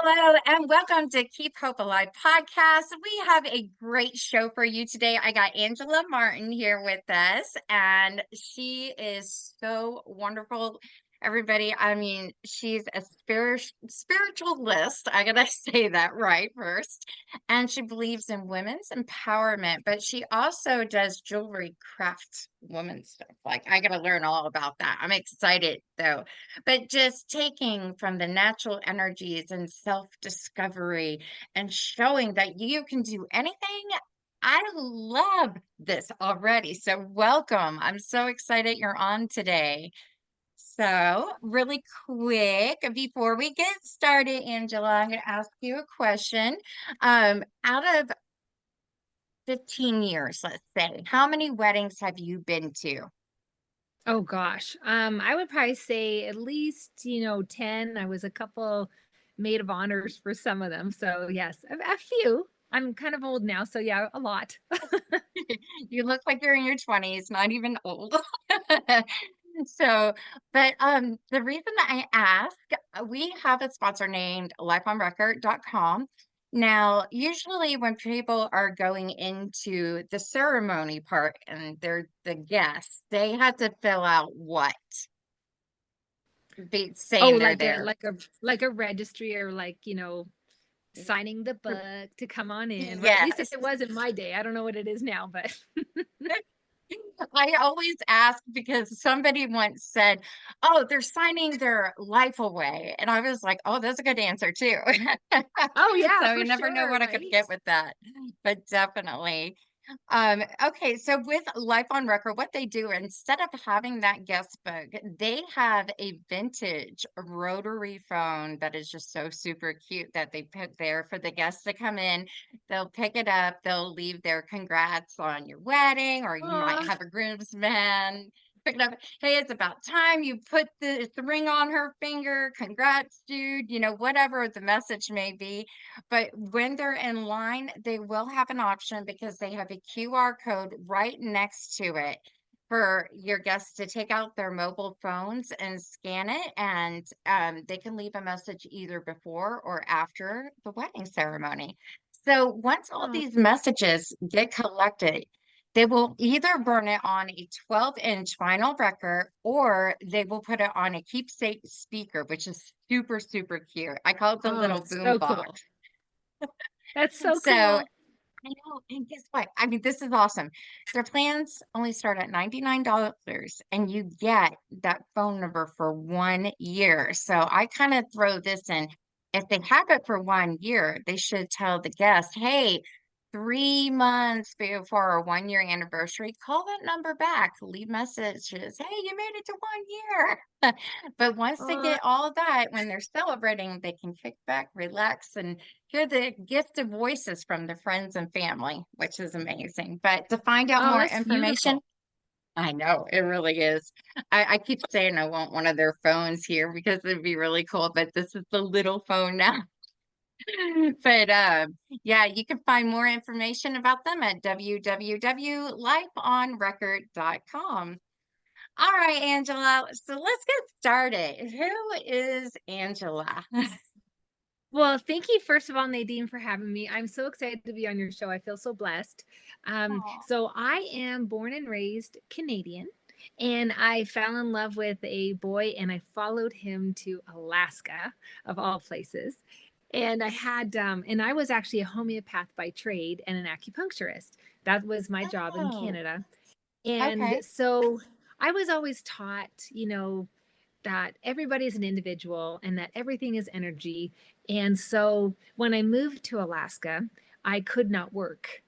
Hello and welcome to Keep Hope Alive podcast. We have a great show for you today. I got Angela Martin here with us, and she is so wonderful. Everybody, I mean, she's a spiritualist. I gotta say that right first. And she believes in women's empowerment, but she also does jewelry craft woman stuff. Like, I gotta learn all about that. I'm excited though, but just taking from the natural energies and self discovery and showing that you can do anything. I love this already. So, welcome. I'm so excited you're on today. So, really quick, before we get started, Angela, I'm going to ask you a question. Out of 15 years, let's say, how many weddings have you been to? Oh gosh. I would probably say at least, 10. I was a couple maid of honors for some of them. So yes, a few. I'm kind of old now, so yeah, a lot. You look like you're in your 20s, not even old. So, but the reason that I ask, we have a sponsor named lifeonrecord.com. Now, usually when people are going into the ceremony part and they're the guests, they have to fill out what? Be Oh, saying they're like a there. like a like a registry or signing the book to come on in. Or at least Yes. it was in my day. I don't know what it is now, but I always ask because somebody once said, "Oh, they're signing their life away." And I was like, "Oh, that's a good answer too." oh yeah, So you for never know sure, what I could right? get with that. But definitely. Okay, so with Life on Record, what they do instead of having that guest book, they have a vintage rotary phone that is just so super cute that they put there for the guests to come in. They'll pick it up, they'll leave their congrats on your wedding, or you might Aw. have a groomsman pick it up. Hey, it's about time you put the ring on her finger. Congrats, dude. Whatever the message may be. But when they're in line, they will have an option because they have a QR code right next to it for your guests to take out their mobile phones and scan it. And they can leave a message either before or after the wedding ceremony. So once all Aw. these messages get collected, they will either burn it on a 12-inch vinyl record or they will put it on a keepsake speaker, which is super, super cute. I call it the Oh, little it's boom so box. cool. That's so So cool. I know, and guess what? I mean, this is awesome. Their plans only start at $99 and you get that phone number for 1 year. So I kind of throw this in. If they have it for 1 year, they should tell the guest, hey, 3 months before our 1 year anniversary, call that number back, leave messages. Hey, you made it to 1 year. But once they Aw. get all of that, when they're celebrating, they can kick back, relax, and hear the gifted voices from their friends and family, which is amazing. But to find out Oh, more that's information, beautiful. I know it really is. I keep saying I want one of their phones here because it'd be really cool, but this is the little phone now. But yeah, you can find more information about them at www.lifeonrecord.com. All right, Angela. So let's get started. Who is Angela? Well, thank you, first of all, Nadine, for having me. I'm so excited to be on your show. I feel so blessed. Oh, So, I am born and raised Canadian, and I fell in love with a boy and I followed him to Alaska, of all places. And I was actually a homeopath by trade and an acupuncturist. That was my job in oh, Canada. And okay. so I was always taught, that everybody's an individual and that everything is energy. And so when I moved to Alaska, I could not work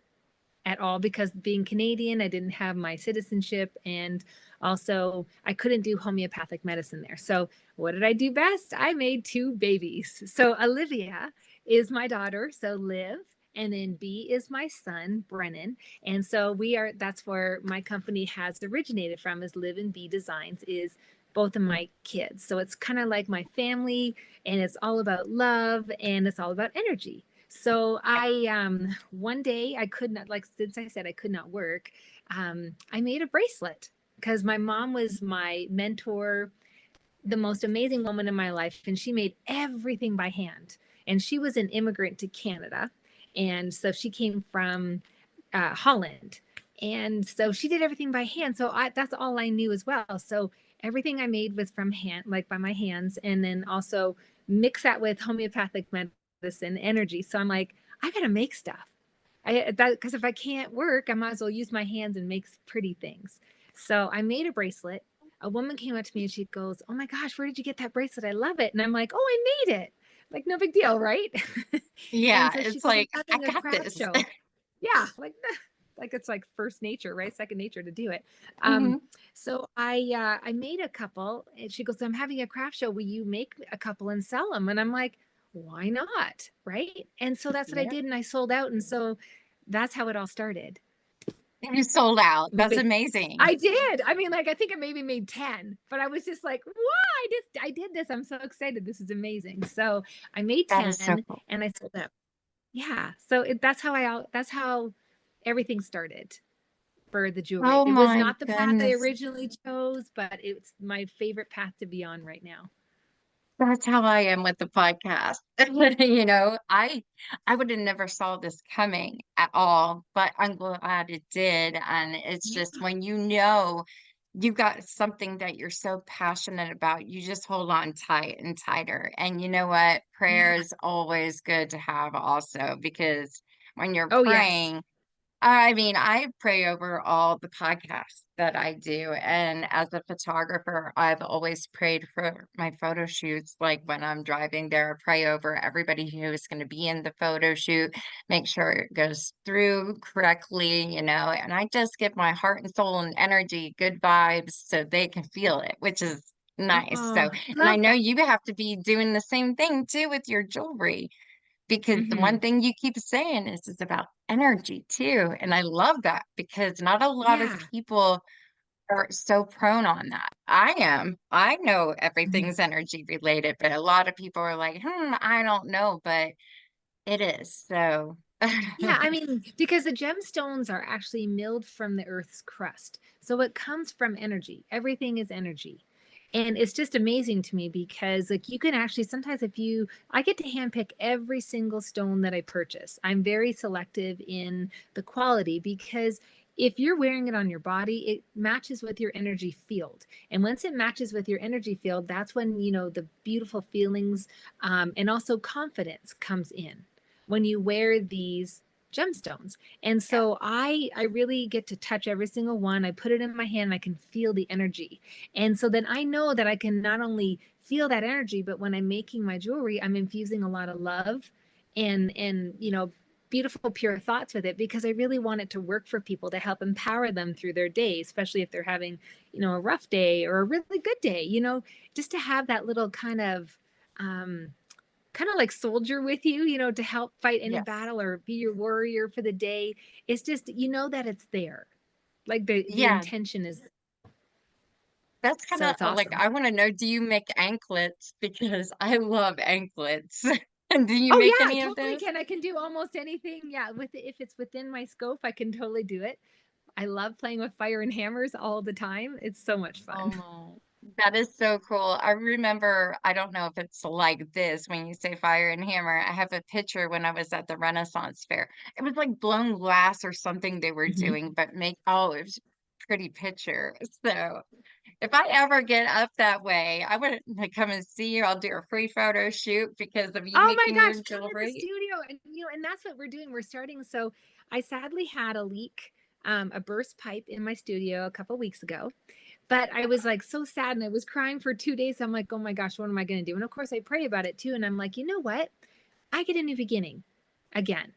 at all because being Canadian, I didn't have my citizenship, and also I couldn't do homeopathic medicine there. So what did I do best? I made two babies. So Olivia is my daughter, so Liv, and then B is my son, Brennan. And so that's where my company has originated from, is Liv and B Designs, is both of my kids. So it's kind of like my family, and it's all about love and it's all about energy. So I one day I could not, like, since I said I could not work, I made a bracelet because my mom was my mentor, the most amazing woman in my life, and she made everything by hand. and she was an immigrant to Canada. And so she came from Holland. And so she did everything by hand. So that's all I knew as well. So everything I made was from hand, like by my hands, and then also mix that with homeopathic medicine energy. So I'm like, I gotta make stuff. Because if I can't work, I might as well use my hands and make pretty things. So I made a bracelet. A woman came up to me and she goes, "Oh my gosh, where did you get that bracelet? I love it." And I'm like, "Oh, I made it." Like, no big deal, right? And Yeah, so she it's goes, "I'm like, I having a got craft this. show." Yeah, like it's like first nature, right? Second nature to do it. Hmm. So I made a couple, and she goes, "I'm having a craft show. Will you make a couple and sell them?" And I'm like, "Why not?" Right? And so that's what I Yeah. did, and I sold out, and so that's how it all started. You sold out. That's But amazing. I did. I mean, like I think I maybe made 10, but I was just like, "Why? I did this. I'm so excited. This is amazing." So I made That is so 10 cool. and I sold out. Yeah. So that's how everything started for the jewelry. Oh It was my not the path I goodness. originally chose, but it's my favorite path to be on right now. That's how I am with the podcast. You know, I would have never saw this coming at all, but I'm glad it did. And it's Yeah. just when you know you got something that you're so passionate about, you just hold on tight and tighter. And you know what? Prayer Yeah. is always good to have also, because when you're Oh, yes. praying, I mean, I pray over all the podcasts that I do. And as a photographer, I've always prayed for my photo shoots. Like when I'm driving there, I pray over everybody who is going to be in the photo shoot, make sure it goes through correctly, you know. And I just give my heart and soul and energy good vibes so they can feel it, which is nice. Oh, So, and I love know that. you have to be doing the same thing too with your jewelry. Because the one Hmm. thing you keep saying is it's about energy too, and I love that because not a lot of Yeah. people are so prone on that. I am. I know Mhm. everything's energy related, but a lot of people are like, I don't know, but it is. So, Yeah, I mean, because the gemstones are actually milled from the earth's crust. So it comes from energy. Everything is energy. And it's just amazing to me because like you can actually sometimes if you I get to handpick every single stone that I purchase. I'm very selective in the quality because if you're wearing it on your body, it matches with your energy field. And once it matches with your energy field, that's when, the beautiful feelings and also confidence comes in when you wear these gemstones. And yeah. so I really get to touch every single one. I put it in my hand, I can feel the energy. And so then I know that I can not only feel that energy, but when I'm making my jewelry, I'm infusing a lot of love and beautiful pure thoughts with it because I really want it to work for people to help empower them through their day, especially if they're having, a rough day or a really good day, just to have that little um kind of like soldier with you, to help fight any Yes. battle or be your warrior for the day. It's just, that it's there. Like the Yeah. intention is, That's kind so of it's like, awesome. I want to know, do you make anklets? Because I love anklets. And do you Oh make yeah, I any of totally those? can. I can do almost anything. Yeah, if it's within my scope, I can totally do it. I love playing with fire and hammers all the time. It's so much fun. Oh, that is so cool. I remember, I don't know if it's like this when you say fire and hammer. I have a picture when I was at the Renaissance Fair. It was like blown glass or something they were Mhm. doing, but it was a pretty picture. So if I ever get up that way, I would like come and see you. I'll do a free photo shoot because of you Oh my making your gosh, come to the jewelry. studio. And that's what we're doing. We're starting. So I sadly had a leak, a burst pipe in my studio a couple weeks ago. But I was like so sad and I was crying for 2 days. I'm like, oh my gosh, what am I going to do? And of course, I pray about it too. And I'm like, you know what? I get a new beginning again.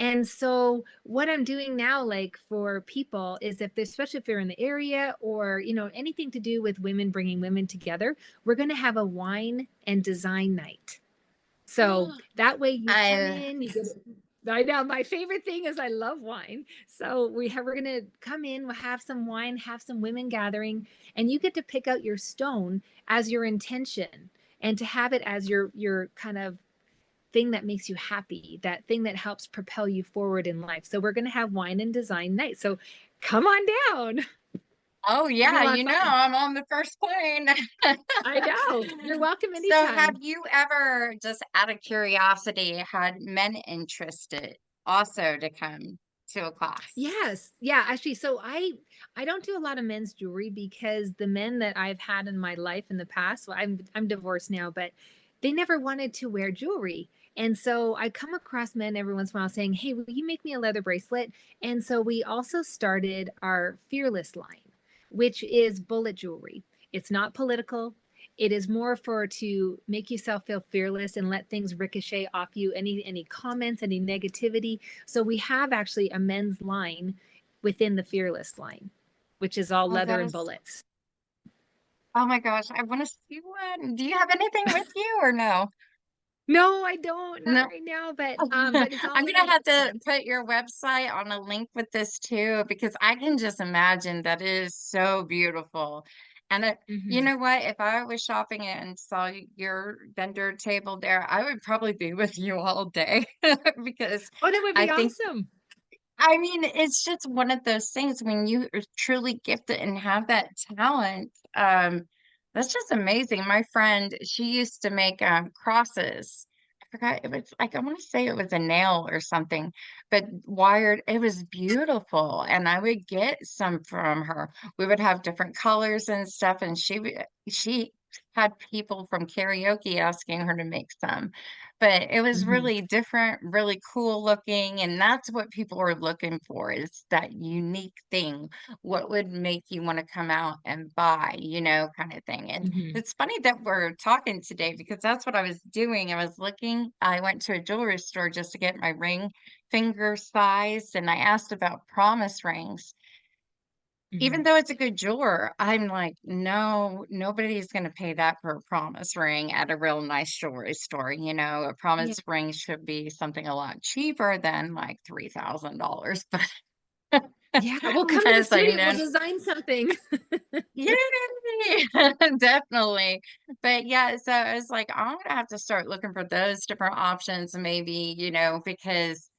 And so what I'm doing now, like for people, is if they're, especially if they're in the area or, anything to do with women, bringing women together, we're going to have a wine and design night. So that way you come I in, you get I know my favorite thing is I love wine. So we're gonna come in, we'll have some wine, have some women gathering, and you get to pick out your stone as your intention and to have it as your kind of thing that makes you happy, that thing that helps propel you forward in life. So we're gonna have wine and design night. So come on down. Oh It'd be a yeah, lot of fun. I'm on the first plane. I know. You're welcome So have anytime. you ever, just out of curiosity, had men interested also to come to a class? Yes. Yeah, actually, so I don't do a lot of men's jewelry because the men that I've had in my life in the past, well, I'm divorced now, but they never wanted to wear jewelry. And so I come across men every once in a while saying, "Hey, will you make me a leather bracelet?" And so we also started our Fearless line, which is bullet jewelry. It's not political. It is more for to make yourself feel fearless and let things ricochet off you. Any comments, any negativity. So we have actually a men's line within the Fearless line, which is all Oh, leather that and is, bullets. oh my gosh, I want to see one. Do you have anything with you or no? No, I don't, not No. right now, but it's I'm all gonna leather have to bullets. put your website on a link with this too, because I can just imagine that it is so beautiful. And you Hmm. know what? If I was shopping and saw your vendor table there, I would probably be with you all day because Oh, that would I be think, awesome. I mean, it's just one of those things when you are truly gifted and have that talent. That's just amazing. My friend, she used to make crosses. I forgot it was like I want to say it was a nail or something, but wired. It was beautiful, and I would get some from her. We would have different colors and stuff, and she had people from karaoke asking her to make some. But it was Hmm. really different, really cool looking, and that's what people are looking for is that unique thing. What would make you want to come out and buy, kind of thing. And Hmm. it's funny that we're talking today because that's what I was doing. I went to a jewelry store just to get my ring finger size, and I asked about promise rings. Hmm. Even though it's a good jeweler, I'm like, no, nobody's going to pay that for a promise ring at a real nice jewelry store. A Yeah. promise ring should be something a lot cheaper than like $3,000. But Yeah. Well, come to the as I studio. We'll know, design something. yay, definitely. But yeah, so I was like, I'm gonna have to start looking for those different options, maybe, because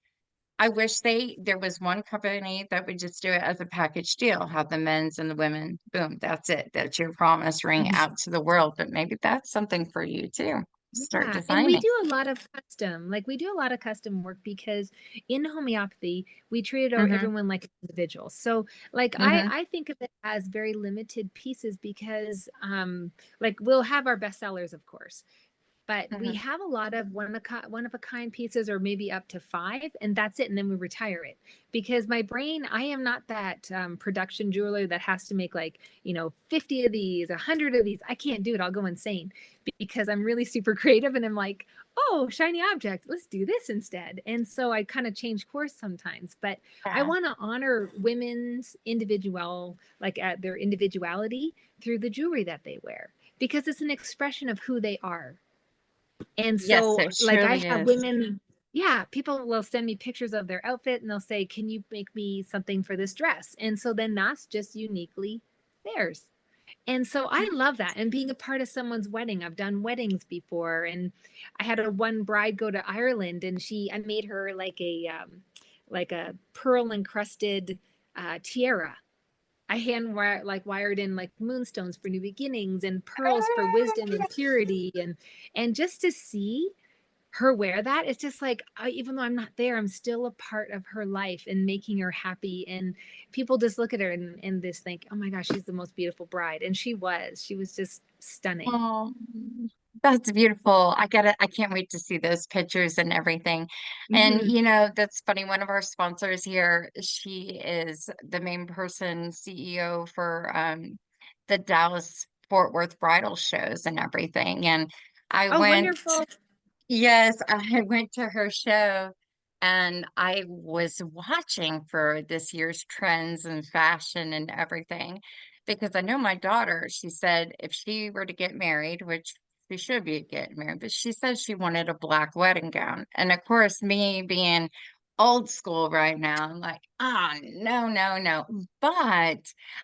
I wish there was one company that would just do it as a package deal, have the men's and the women. Boom, that's it. That's your promise ring out to the world. But maybe that's something for you too. Start Yeah, and we designing. do a lot of custom. Like we do a lot of custom work because in homeopathy, we treat Hmm. everyone like individuals. So like Hmm. I think of it as very limited pieces because like we'll have our bestsellers, of course, but we Hmm. have a lot of one of a kind pieces or maybe up to five, and that's it, and then we retire it because my brain, I am not that production jeweler that has to make like 50 of these, 100 of these. I can't do it, I'll go insane because I'm really super creative and I'm like, oh, shiny object, let's do this instead. And so I kind of change course sometimes, but I Yeah. want to honor women's individual, like their individuality through the jewelry that they wear because it's an expression of who they are. And Yes, so, it like, I surely have is. women, yeah, people will send me pictures of their outfit and they'll say, "Can you make me something for this dress?" And so then that's just uniquely theirs. And so I love that. And being a part of someone's wedding, I've done weddings before. And I had a one bride go to Ireland and I made her like a pearl encrusted tiara. I wired in like moonstones for new beginnings and pearls for wisdom and purity and just to see her wear that, it's just like even though I'm not there, I'm still a part of her life and making her happy. And people just look at her and this think, oh my gosh, she's the most beautiful bride. And she was just stunning. Oh, that's beautiful. I got it. I can't wait to see those pictures and everything. And Hmm. that's funny. One of our sponsors here, she is the main person, CEO for the Dallas Fort Worth bridal shows and everything. And I Oh, went wonderful. Yes, I went to her show and I was watching for this year's trends and fashion and everything because I know my daughter, she said if she were to get married, which she should be getting married, but she said she wanted a black wedding gown. And of course, me being old school right now, I'm like, no, no, no. But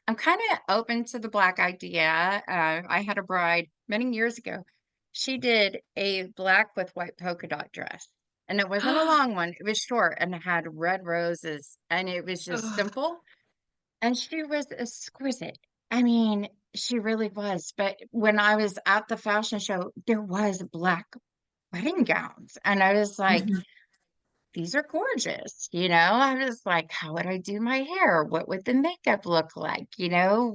I'm kind of open to the black idea. I had a bride many years ago. She did a black with white polka dot dress. And it wasn't a long one, it was short and it had red roses and it was just Oh, simple. And she was exquisite. I mean, she really was. But when I was at the fashion show, there was black wedding gowns. And I was like, Mhm. these are gorgeous. I was like, how would I do my hair? What would the makeup look like? Yeah,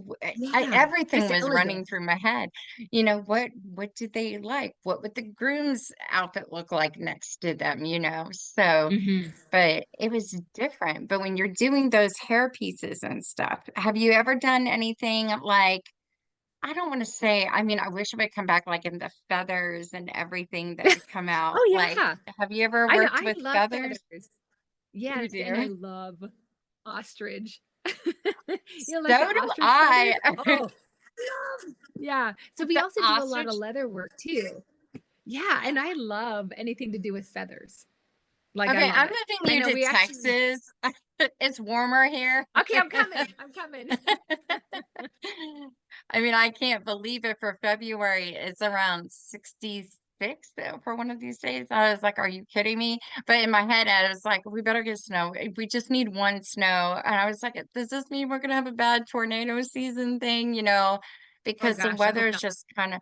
Everything just was running elegant. through my head. What did they like? What would the groom's outfit look like next to them? So, Mhm. but it was different. But when you're doing those hair pieces and stuff, have you ever done anything like, I don't want to say, I mean, I wish it would come back like in the feathers and everything that would come out. Oh, Like, yeah. have you ever I know, worked I with love feathers? feathers. You Yes, and I do? love ostrich. Like So the do ostrich feathers? I. Oh, love. Yeah. So we The also do a lot of ostrich. leather work too. Yeah, and I love anything to do with feathers. Like, I Okay, love I'm it. moving I you know to we actually Texas. It's warmer here. Okay, I'm coming. I'm coming. I mean, I can't believe it for February. It's around 66 though, for one of these days. I was like, are you kidding me? But in my head, I was like, we better get snow. We just need one snow. And I was like, does this mean we're going to have a bad tornado season thing? Oh Because the gosh, I weather hope is not. just kind of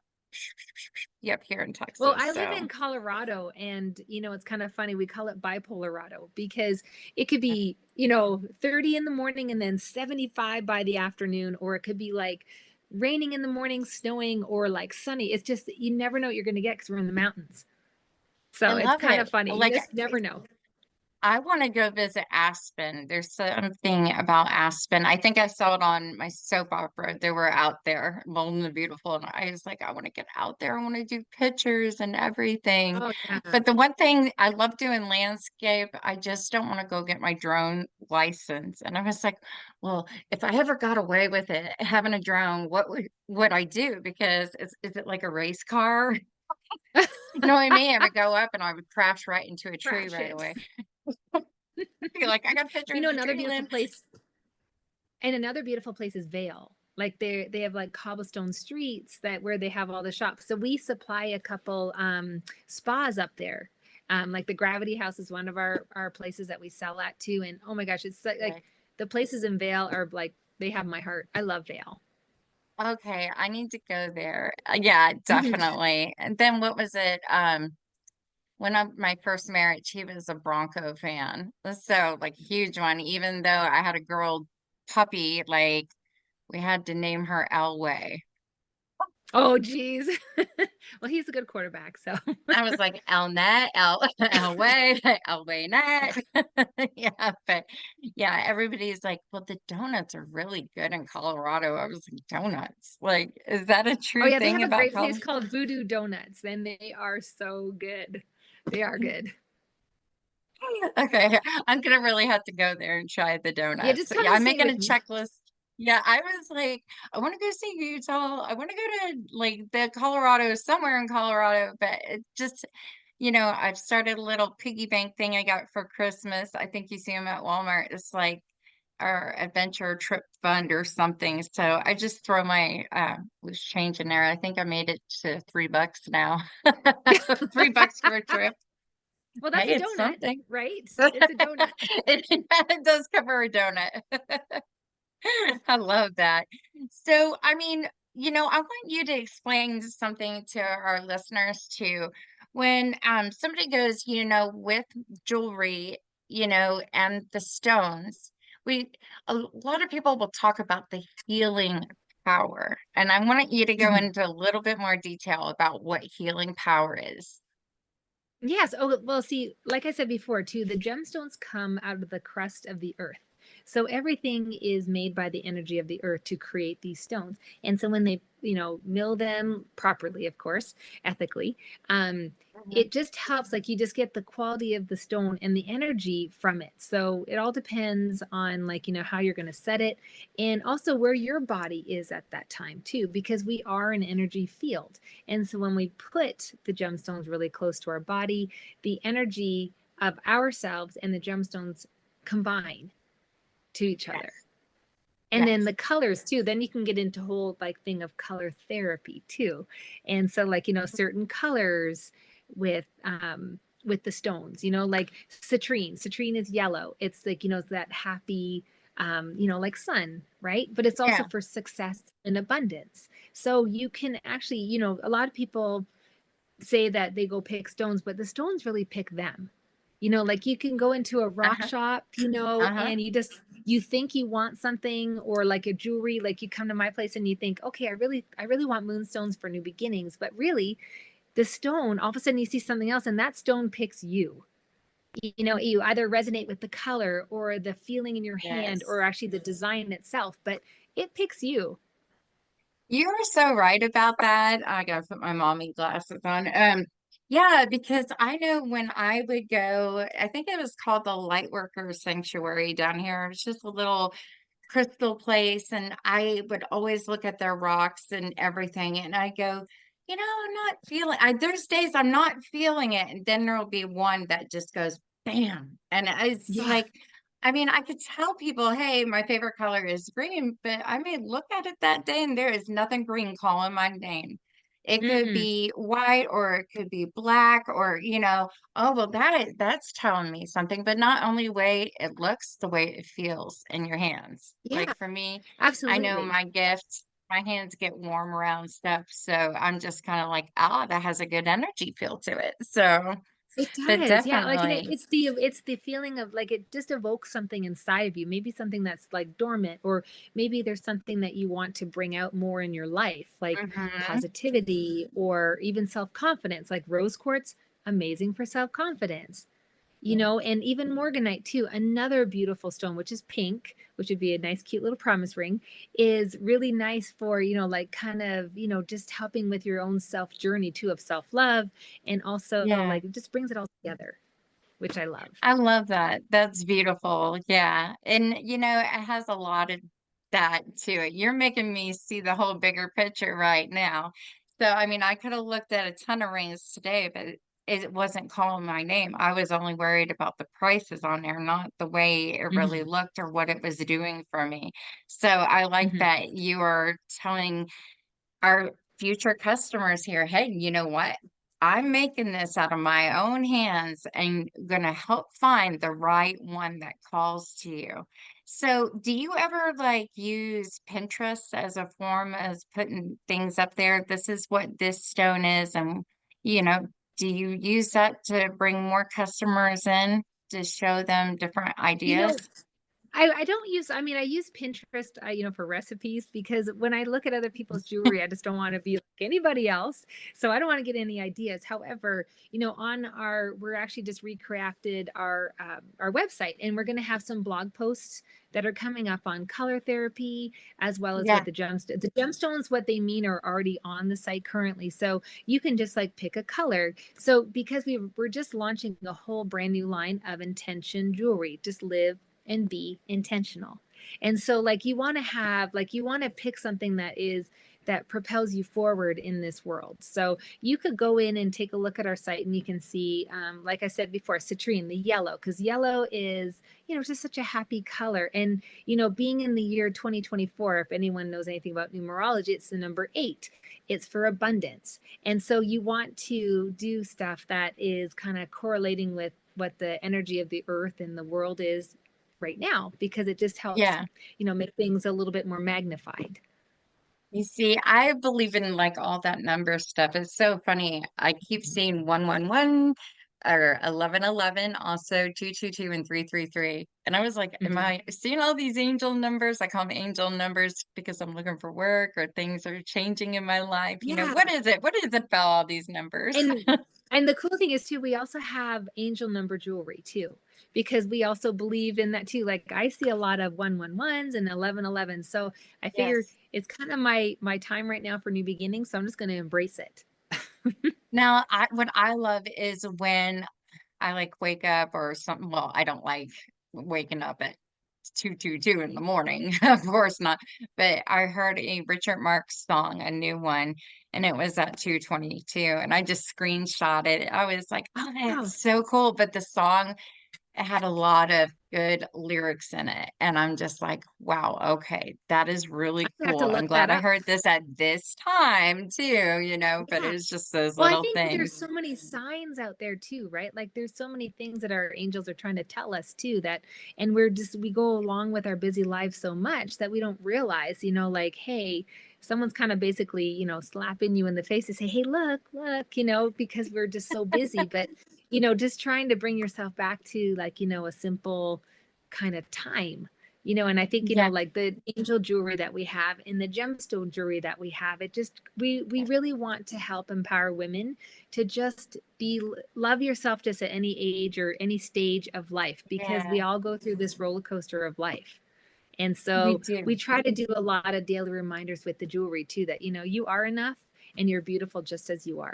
yep here in Well, Texas. I live So in Colorado, and it's kind of funny. We call it bipolarado because it could be, 30 in the morning and then 75 by the afternoon, or it could be like raining in the morning, snowing, or like sunny. It's just you never know what you're going to get because we're in the mountains. I So it's love kind it. of funny. You Like just never know. I want to go visit Aspen. There's something about Aspen. I think I saw it on my soap opera. They were out there, Bold and the Beautiful. And I was like, I want to get out there. I want to do pictures and everything. Oh yeah. But the one thing I love doing landscape, I just don't want to go get my drone license. And I was like, well, if I ever got away with it, having a drone, what would I do? Because is it like a race car? You know what I mean? I would go up and I would crash right into a tree Crash right it. away. Be like, I got a picture of the Another tree, beautiful Lynn. place, and another beautiful place is Vale. Like they have like cobblestone streets that where they have all the shops. So we supply a couple spas up there. Like the Gravity House is one of our places that we sell at too. And oh my gosh, it's like Okay. the places in Vale are like they have my heart. I love Vale. Okay, I need to go there. Yeah, Mhm. definitely. And then what was it? When my first marriage, he was a Bronco fan. So like huge one, even though I had a girl puppy, like we had to name her Elway. Oh geez. Well, he's a good quarterback, so I was like Elnet, Elway, Elway net. Yeah, but yeah, everybody's like, well, the donuts are really good in Colorado. I was like, donuts? Like, is that a oh true yeah, they thing have a about great place Colorado? called Voodoo Donuts, and they are so good. They are good. Okay, I'm gonna really have to go there and try the Yeah, donuts. just So, come yeah, and I'm stay making a with me. checklist. Yeah, I was like, I want to go see Utah. I want to go to like the Colorado, somewhere in Colorado, but it just, I've started a little piggy bank thing I got for Christmas. I think you see them at Walmart. It's like our adventure trip fund or something. So I just throw my loose change in there. I think I made it to $3 now. $3 for a trip. Well, that's Hey, a it's donut, something. right? It's a donut. It does cover a donut. I love that. So, I mean, I want you to explain something to our listeners too. When somebody goes, with jewelry, and the stones, we a lot of people will talk about the healing power. And I want you to go Mhm. into a little bit more detail about what healing power is. Yes. Oh, well, see, like I said before, too, the gemstones come out of the crust of the earth. So everything is made by the energy of the earth to create these stones. And so when they, mill them properly, of course, ethically, Mhm. it just helps. Like you just get the quality of the stone and the energy from it. So it all depends on like, how you're going to set it and also where your body is at that time, too, because we are an energy field. And so when we put the gemstones really close to our body, the energy of ourselves and the gemstones combine to each other. Yes. And then Yes. the colors too, then you can get into whole like thing of color therapy too. And so like, certain colors with the stones, like citrine. Citrine is yellow. It's like, it's that happy like sun, right? But it's also Yeah. for success and abundance. So you can actually, a lot of people say that they go pick stones, but the stones really pick them. Like you can go into a rock Uh-huh. shop, Uh-huh. and you think you want something, or like a jewelry, like you come to my place and you think, okay, I really want moonstones for new beginnings, but really the stone, all of a sudden you see something else and that stone picks you. You either resonate with the color or the feeling in your hand Yes. or actually the design itself, but it picks you. You are so right about that. I gotta put my mommy glasses on. Yeah, because I know when I would go, I think it was called the Lightworker Sanctuary down here. It's just a little crystal place, and I would always look at their rocks and everything, and I go, I'm not feeling. There's days I'm not feeling it, and then there'll be one that just goes bam, and it's Yeah. like, I mean, I could tell people, hey, my favorite color is green, but I may look at it that day, and there is nothing green calling my name. It could Mm, be white, or it could be black, or oh, well, that's telling me something, but not only way it looks, the way it feels in your hands. yeah, Like for me, I know absolutely. my gift, my hands get warm around stuff, so I'm just kind of like, ah, that has a good energy feel to it. So, It but does, yeah. Like, and definitely, it's the feeling of like it just evokes something inside of you. Maybe something that's like dormant, or maybe there's something that you want to bring out more in your life, like hmm positivity or even self confidence. Like rose quartz, amazing for self confidence. And even morganite too, another beautiful stone, which is pink, which would be a nice, cute little promise ring, is really nice for, like kind of, just helping with your own self journey too of self love. And also yeah. like it just brings it all together, which I love. I love that. That's beautiful. Yeah. And it has a lot of that to it. You're making me see the whole bigger picture right now. So, I mean, I could have looked at a ton of rings today, but it wasn't calling my name. I was only worried about the prices on there, not the way it really Hmm. looked or what it was doing for me. So, I like Hmm. that you are telling our future customers here, hey, you know what? I'm making this out of my own hands and gonna help find the right one that calls to you. So, do you ever like use Pinterest as a form as putting things up there? This is what this stone is, and you know, do you use that to bring more customers in to show them different You know, ideas? I don't use, I mean, I use Pinterest, for recipes, because when I look at other people's jewelry, I just don't want to be like anybody else. So I don't want to get any ideas. However, we're actually just recrafted our website, and we're going to have some blog posts that are coming up on color therapy, as well as Yeah, what the gemstones, what they mean, are already on the site currently. So you can just like pick a color. So because we're just launching a whole brand new line of intention jewelry, just live and be intentional. And so like you want to pick something that propels you forward in this world. So you could go in and take a look at our site, and you can see, like I said before, citrine, the yellow, because yellow is, just such a happy color. And, being in the year 2024, if anyone knows anything about numerology, it's the number 8. It's for abundance. And so you want to do stuff that is kind of correlating with what the energy of the earth and the world is right now, because it just helps, yeah. make things a little bit more magnified. You see, I believe in like all that number stuff. It's so funny. I keep seeing 111 or 1111, also 222 and 333. And I was like, am Mhm. I seeing all these angel numbers? I call them angel numbers because I'm looking for work or things are changing in my life. Yeah. What is it? What is it about all these numbers? And the cool thing is too, we also have angel number jewelry too, because we also believe in that too. Like I see a lot of 111s and 1111. So I figure Yes. it's kind of my time right now for new beginnings. So I'm just going to embrace it. Now, what I love is when I like wake up or something. Well, I don't like waking up at 222 in the morning. Of course not. But I heard a Richard Marx song, a new one, and it was at 222. And I just screenshot it. I was like, Oh, oh, wow. that's so cool. But the song it had a lot of good lyrics in it. And I'm just like, wow, okay, that is I really have to cool. I'm look glad that I up. heard this at this time too, but it Yeah. was just those Well, I little think there's things. so many signs out there too, right? Like there's so many things that our angels are trying to tell us too that and we go along with our busy lives so much that we don't realize, like, hey, someone's kind of basically, slapping you in the face to say, "Hey, look," because we're just so busy, but just trying to bring yourself back to like, a simple kind of time. And I think, Yeah, like the angel jewelry that we have and the gemstone jewelry that we have, it just, we really want to help empower women to just love yourself just at any age or any stage of life, because yeah, we all go through this roller coaster of life. And we so do. we try to do a lot of daily reminders with the jewelry too, that, you are enough and you're beautiful just as you are.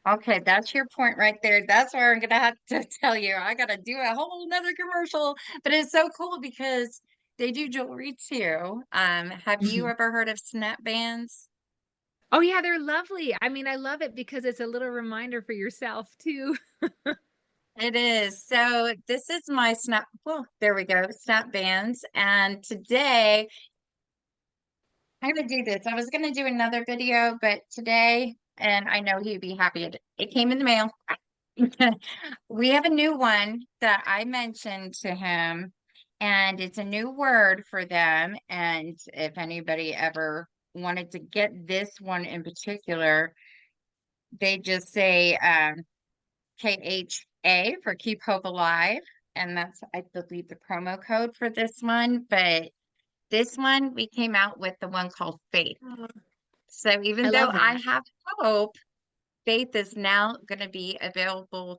Okay, that's your point right there. That's where I'm gonna have to tell you. I gotta do a whole nother commercial, but it's so cool because they do jewelry too. Have you ever heard of snap bands? Oh yeah, they're lovely. I mean, I love it because it's a little reminder for yourself too. It is. So this is my snap. Well, there we go. Snap bands. And today I'm gonna do this. I was gonna do another video, but today, and I know he'd be happy. It came in the mail. We have a new one that I mentioned to him, and it's a new word for them. And if anybody ever wanted to get this one in particular, they just say KHA for Keep Hope Alive. And that's, I believe, the promo code for this one. But this one, we came out with the one called Faith. So I even though love I that. have hope, Faith is now going to be available,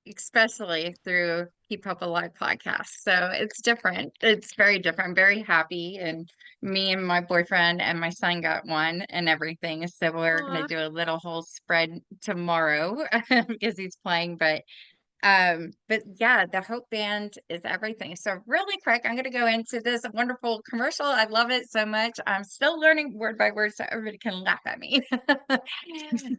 especially through Keep Hope Alive podcast. So it's different. It's very different. I'm very happy. And me and my boyfriend and my son got one and everything. So we're going to Aw. do a little whole spread tomorrow because he's playing. But yeah, the Hope Band is everything. So really quick, I'm going to go into this wonderful commercial. I love it so much. I'm still learning word by word so everybody can laugh at me.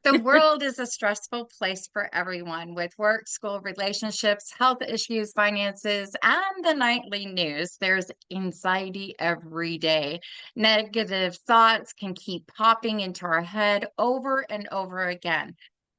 The world is a stressful place for everyone with work, school, relationships, health issues, finances, and the nightly news. There's anxiety every day. Negative thoughts can keep popping into our head over and over again.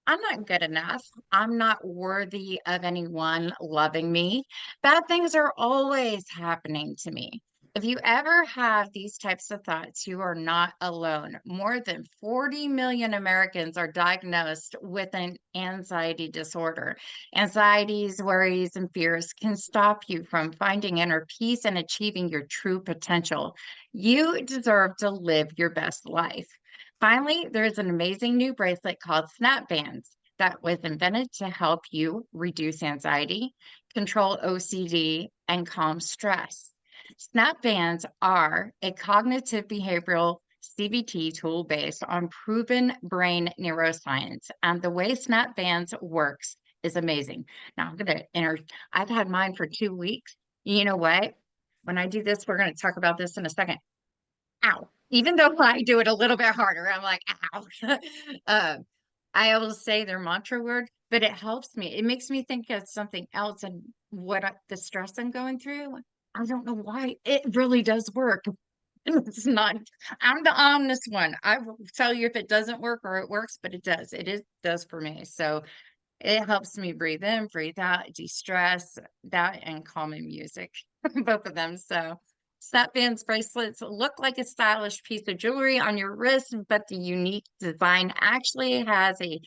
I'm not good enough. I'm not worthy of anyone loving me. Bad things are always happening to me. If you ever have these types of thoughts, you are not alone. More than 40 million Americans are diagnosed with an anxiety disorder. Anxieties, worries, and fears can stop you from finding inner peace and achieving your true potential. You deserve to live your best life. Finally, there's an amazing new bracelet called Snap Bands that was invented to help you reduce anxiety, control OCD, and calm stress. Snap Bands are a cognitive behavioral CBT tool based on proven brain neuroscience. And the way Snap Bands works is amazing. Now, I'm going to enter, I've had mine for 2 weeks. You know what? When I do this, we're going to talk about this in a second. Ow. Even though I do it a little bit harder, I'm like, ow. uh, I will say their mantra word, but it helps me. It makes me think of something else and the stress I'm going through. I don't know why. It really does work. It's not, I'm the honest one. I will tell you if it doesn't work or it works, but it does. It is does for me. So it helps me breathe in, breathe out, de-stress, that and calming music, both of them. So Snap Bands bracelets look like a stylish piece of jewelry on your wrist, but the unique design actually has a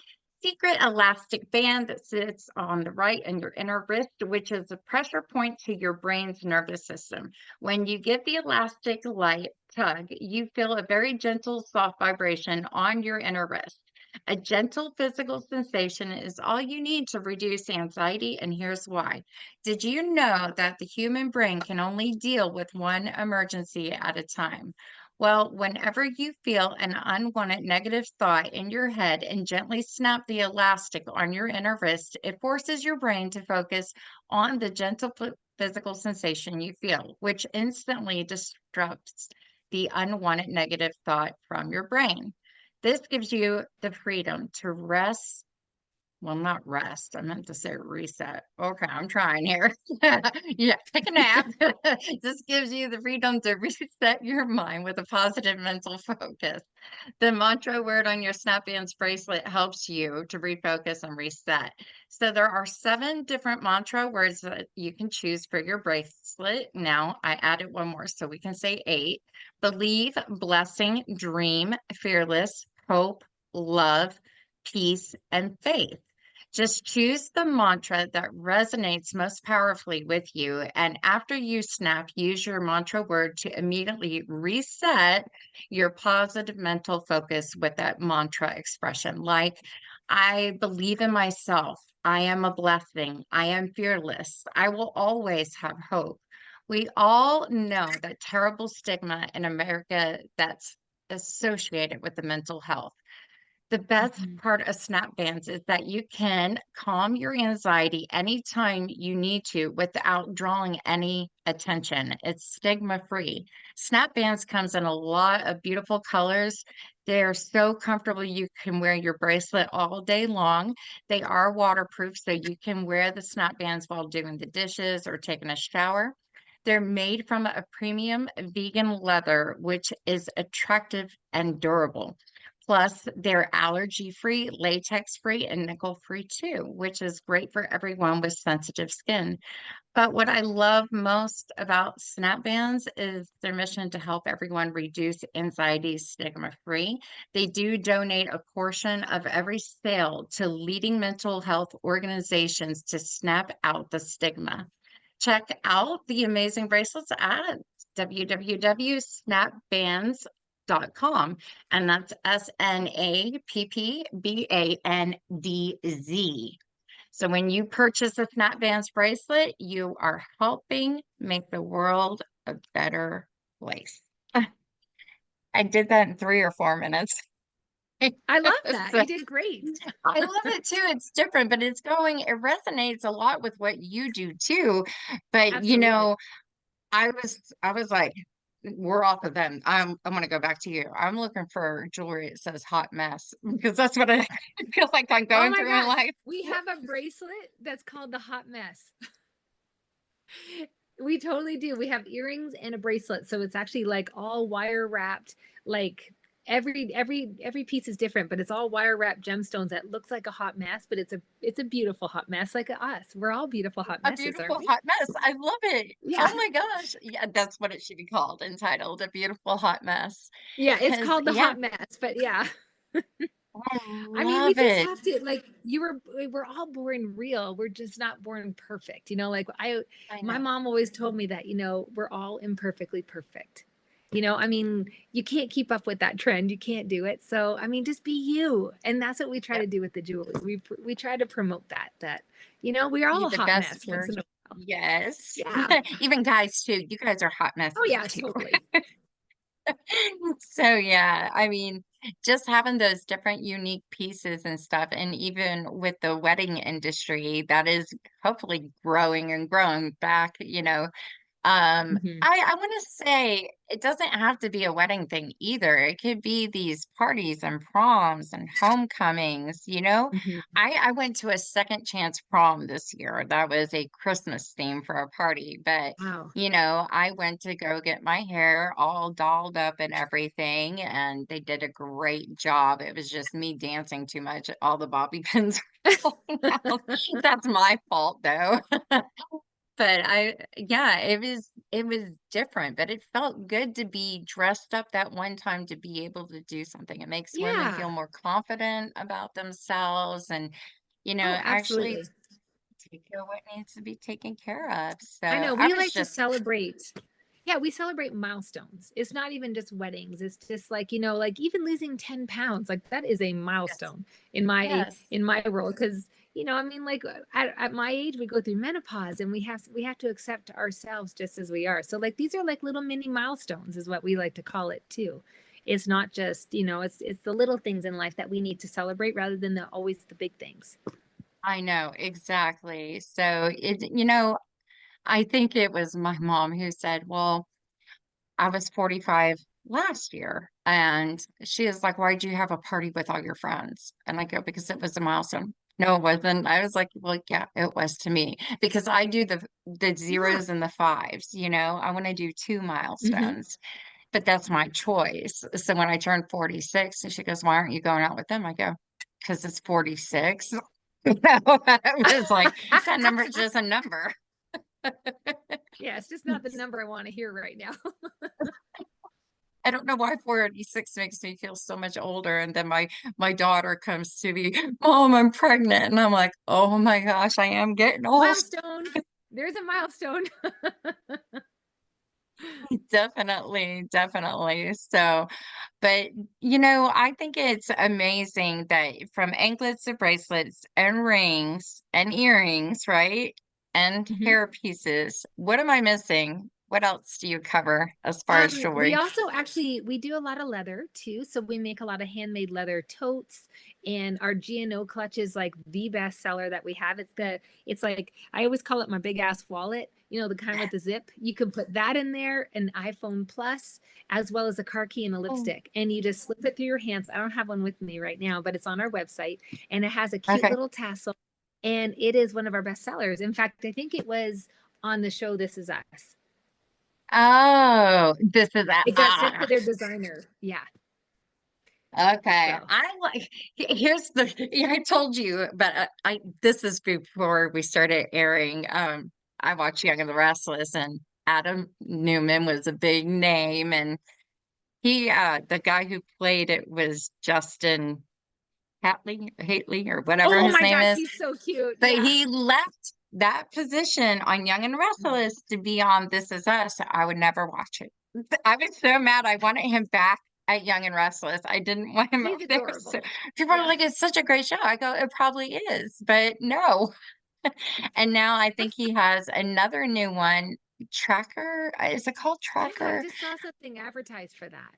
secret elastic band that sits on the right and your inner wrist, which is a pressure point to your brain's nervous system. When you give the elastic light tug, you feel a very gentle, soft vibration on your inner wrist. A gentle physical sensation is all you need to reduce anxiety, and here's why. Did you know that the human brain can only deal with one emergency at a time? Well, whenever you feel an unwanted negative thought in your head and gently snap the elastic on your inner wrist, it forces your brain to focus on the gentle physical sensation you feel, which instantly disrupts the unwanted negative thought from your brain. This gives you the freedom to rest well, not rest. I meant to say reset. Okay, I'm trying here. Yeah, take a nap. This gives you the freedom to reset your mind with a positive mental focus. The mantra word on your Snapbands bracelet helps you to refocus and reset. So there are 7 different mantra words that you can choose for your bracelet. Now I added one more, so we can say 8. Believe, blessing, dream, fearless, hope, love, peace, and faith. Just choose the mantra that resonates most powerfully with you. And after you snap, use your mantra word to immediately reset your positive mental focus with that mantra expression. Like, I believe in myself. I am a blessing. I am fearless. I will always have hope. We all know that terrible stigma in America that's associated with the mental health. The best Mhm. part of snap bands is that you can calm your anxiety anytime you need to without drawing any attention. It's stigma free. Snap bands comes in a lot of beautiful colors. They're so comfortable you can wear your bracelet all day long. They are waterproof, so you can wear the snap bands while doing the dishes or taking a shower. They're made from a premium vegan leather, which is attractive and durable. Plus, they're allergy-free, latex-free, and nickel-free too, which is great for everyone with sensitive skin. But what I love most about Snap Bands is their mission to help everyone reduce anxiety stigma-free. They do donate a portion of every sale to leading mental health organizations to snap out the stigma. Check out the amazing bracelets at www.snappbands.com, and that's SNAPPBANDZ. So when you purchase a Snapbands bracelet, you are helping make the world a better place. I did that in 3 or 4 minutes. I love that. So You did great. I love it too. It's different, but it resonates a lot with what you do too. But Absolutely. I was like, we're off of them. I'm gonna go back to you. I'm looking for jewelry that says hot mess because that's what I feel like I'm Oh going my through in gosh. life. We have a bracelet that's called the hot mess. We totally do. We have earrings and a bracelet. So it's actually like all wire wrapped, like every piece is different, but it's all wire wrapped gemstones that looks like a hot mess, but it's a beautiful hot mess like us. We're all beautiful hot A messes, aren't beautiful we? hot mess. I love it. Yeah. Oh my gosh. Yeah, that's what it should be called, entitled A Beautiful Hot Mess. Yeah, it's Because, called the yeah, hot mess, but yeah. I I mean, we love just it. have to like we're all born real. We're just not born perfect. Like I my know. mom always told me that, we're all imperfectly perfect. I mean, you can't keep up with that trend. You can't do it. So, I mean, just be you. And that's what we try Yep. to do with the jewelry. We try to promote that we're Be all a the hot best mess once in version. a while. Yes. Yeah. Even guys too. You guys are hot Oh messes yeah, too. totally. So yeah, I mean, just having those different unique pieces and stuff, and even with the wedding industry, that is hopefully growing and growing back. Hmm. I want to say it doesn't have to be a wedding thing either. It could be these parties and proms and homecomings. Hmm. I went to a second chance prom this year. That was a Christmas theme for a party, but Wow. I went to go get my hair all dolled up and everything, and they did a great job. It was just me dancing too much. All the bobby pins were falling out. That's my fault though. But yeah, it was different, but it felt good to be dressed up that one time to be able to do something. It makes women Yeah. feel more confident about themselves and, Oh, actually absolutely. take care of what needs to be taken care of. So I know I we was like to just, celebrate. Yeah, we celebrate milestones. It's not even just weddings. It's just like even losing 10 pounds, like that is a yes, milestone in my yes, in my world. Because I mean, like at my age, we go through menopause, and we have to accept ourselves just as we are. So like these are like little mini milestones, is what we like to call it too. It's not just it's the little things in life that we need to celebrate rather than always the big things. I know exactly. So I think it was my mom who said, well, I was 45 last year. And she is like, why'd you have a party with all your friends? And I go, because it was a milestone. No, it wasn't. I was like, well, yeah, it was to me because I do the Yeah. zeros and the fives, you know. I want to do two Hmm. milestones, but that's my choice. So when I turned 46, and she goes, "Why aren't you going out with them?" I go, "Because it's 46." You know, I was like, that number is just a number. Yeah, it's just not the number I want to hear right now. I don't know why 46 makes me feel so much older. And then my daughter comes to me, Mom, I'm pregnant. And I'm like, oh my gosh, I am getting old. Milestone. There's a milestone. Definitely, definitely. So, but I think it's amazing that from anklets to bracelets and rings and earrings, right? And Mhm. hair pieces. What am I missing? What else do you cover as far as We jewelry? also actually we do a lot of leather too. So we make a lot of handmade leather totes, and our GNO clutch is like the best seller that we have. It's like I always call it my big ass wallet, the kind with the zip. You can put that in there, an iPhone Plus, as well as a car key and a Oh, lipstick. And you just slip it through your hands. I don't have one with me right now, but it's on our website and it has a cute okay. little tassel. And it is one of our best sellers. In fact, I think it was on the show This Is Us. Oh, this is that. It got sent to their designer. Yeah. Okay, So, I like here's the yeah, I told you, but I this is before we started airing. I watched Young and the Restless, and Adam Newman was a big name, and the guy who played it was Justin Hatley or whatever oh his my name gosh, is, he's so cute. but Yeah. he left that position on Young and the Mhm. Restless to be on This Is Us. I would never watch it. I was so mad. I wanted him back at Young and Restless. I didn't want him He's over there. So adorable. people are Yeah. like, it's such a great show. I go, it probably is, but no. And now I think he has another new one, Tracker. Is it called Yeah, I Tracker? just saw something advertised for that.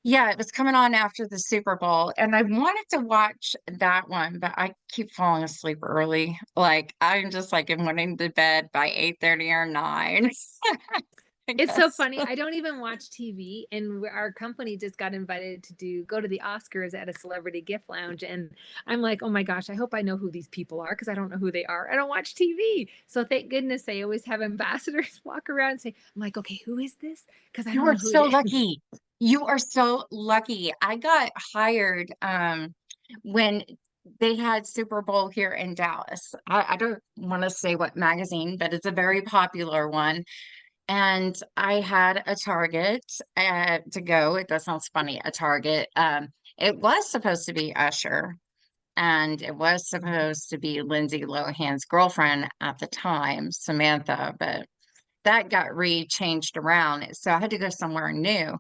Yeah, it was coming on after the Super Bowl, and I wanted to watch that one, but I keep falling asleep early. Like I'm just like in wanting to bed by 8:30 or 9. I It's so guess. funny. I don't even watch TV, and our company just got invited to go to the Oscars at a celebrity gift lounge, and I'm like, oh my gosh, I hope I know who these people are because I don't know who they are. I don't watch TV, so thank goodness they always have ambassadors walk around and say, I'm like, okay, who is this? Because I You don't are know who it so is. lucky. You are so lucky. I got hired when they had Super Bowl here in Dallas. I don't want to say what magazine, but it's a very popular one. And I had a target to go. That sounds funny, a target. It was supposed to be Usher, and it was supposed to be Lindsay Lohan's girlfriend at the time, Samantha, but that got re-changed around. So I had to go somewhere new.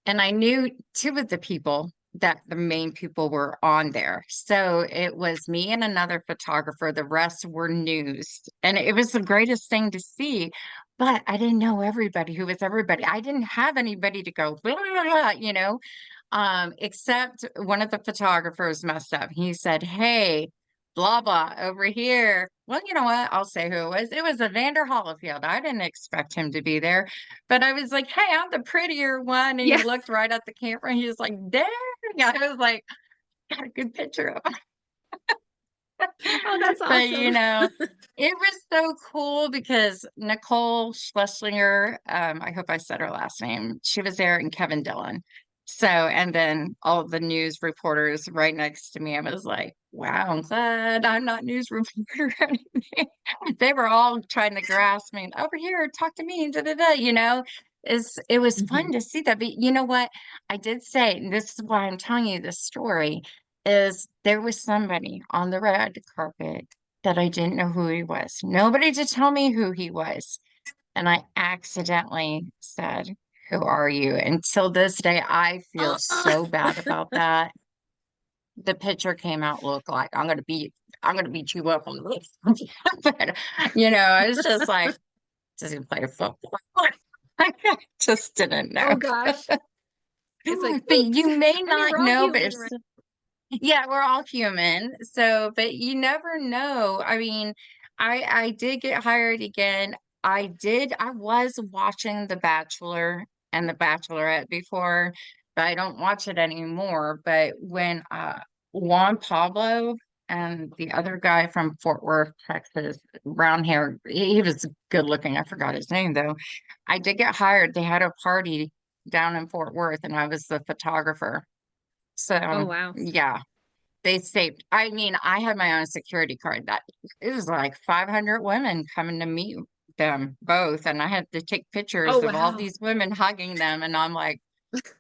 And I knew two of the people that the main people were on there. So it was me and another photographer. The rest were news. And it was the greatest thing to see. But I didn't know everybody who was everybody. I didn't have anybody to go, blah, blah, blah, except one of the photographers messed up. He said, "Hey, blah blah over here." Well, you know what? I'll say who it was. It was Evander Holyfield. I didn't expect him to be there, but I was like, "Hey, I'm the prettier one." And he Yeah. looked right at the camera and he was like, "Dang." I was like, got a good picture of him. Oh, that's But awesome. it was so cool because Nicole Schlesinger, I hope I said her last name, she was there, and Kevin Dillon. So, and then all of the news reporters right next to me. I was like, wow, I'm glad I'm not news reporter or anything. They were all trying to grasp me over here, talk to me, da da da, it was fun Mhm. to see that. But you know what? I did say, and this is why I'm telling you this story, is there was somebody on the red carpet that I didn't know who he was. Nobody to tell me who he was. And I accidentally said, "Who are you?" Until this day, I feel Oh, so bad about that. The picture came out look like I'm gonna beat you up on this. But it's just like, does he play football? I just didn't know. oh gosh. It's like, But oops. you may I mean, not we're all know, but human, it's right? yeah, we're all human. So, but you never know. I mean, I did get hired again. I was watching The Bachelor and The Bachelorette before, but I don't watch it anymore. But when Juan Pablo and the other guy from Fort Worth, Texas, brown hair. He was good looking. I forgot his name though. I did get hired. They had a party down in Fort Worth, and I was the photographer. Oh, So wow. yeah, they saved. I mean, I had my own security card. That it was like 500 women coming to meet them both, and I had to take Oh, pictures of all wow. these women hugging them, and I'm like,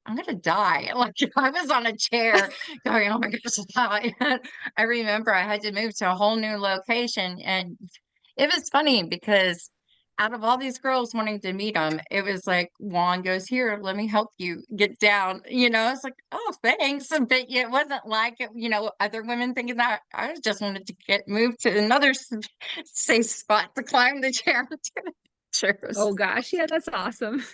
I'm gonna die. Like I was on a chair going, oh my gosh, I die. I remember I had to move to a whole new location, and it was funny because out of all these girls wanting to meet him, it was like Juan goes, here, let me help you get down. It's like, oh, thanks. But it wasn't like it, other women thinking that. I just wanted to get moved to another safe spot to climb the chair to the Oh pictures. gosh, yeah, that's awesome.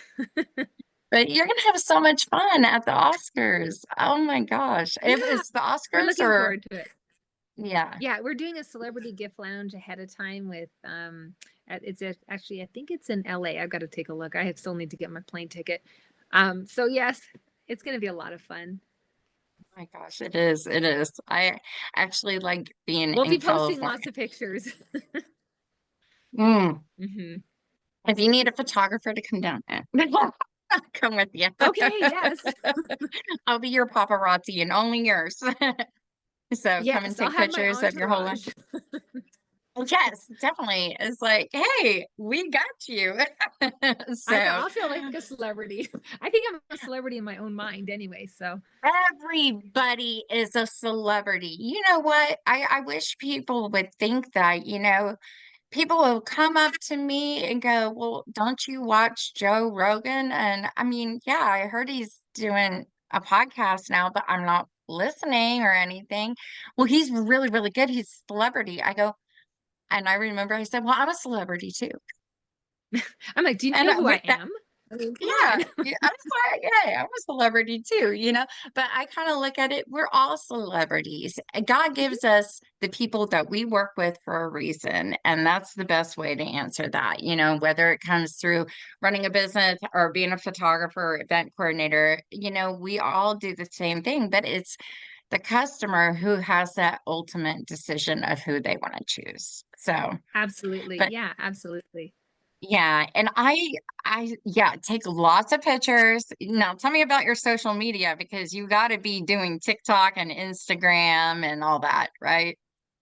But you're gonna have so much fun at the Oscars. Oh my gosh. It Yeah, was the we're Oscars looking or forward to it. yeah. Yeah, we're doing a celebrity gift lounge ahead of time with actually I think it's in LA. I've got to take a look. Still need to get my plane ticket. So yes, it's going to be a lot of fun. Oh my gosh, it is. It is. I actually like being We'll in be posting California. lots of pictures. Mm. Hmm. If you need a photographer to come down there, I'll come with you. Okay, yes. I'll be your paparazzi and only yours. So come and Yes, I'll take have my pictures of your whole life. entourage. Yes, definitely. It's like, hey, we got you. I know, So I'll feel like a celebrity. I think I'm a celebrity in my own mind anyway, so everybody is a celebrity. You know what? I wish people would think that, people will come up to me and go, well, don't you watch Joe Rogan? And I mean, yeah, I heard he's doing a podcast now, but I'm not listening or anything. Well, he's really, really good. He's a celebrity. I go, and I remember I said, well, I'm a celebrity too. I'm like, do you And know who I with that, am? I mean, come yeah, on. yeah, I'm sorry. Yeah, I'm a celebrity too. But I kind of look at it, we're all celebrities. And God Mhm. gives us the people that we work with for a reason. And that's the best way to answer that, whether it comes through running a business or being a photographer, event coordinator, we all do the same thing, but it's the customer who has that ultimate decision of who they want to choose. So, Absolutely. but Yeah, absolutely. yeah, and I yeah, take lots of pictures. Now tell me about your social media because you got to be doing TikTok and Instagram and all that, right?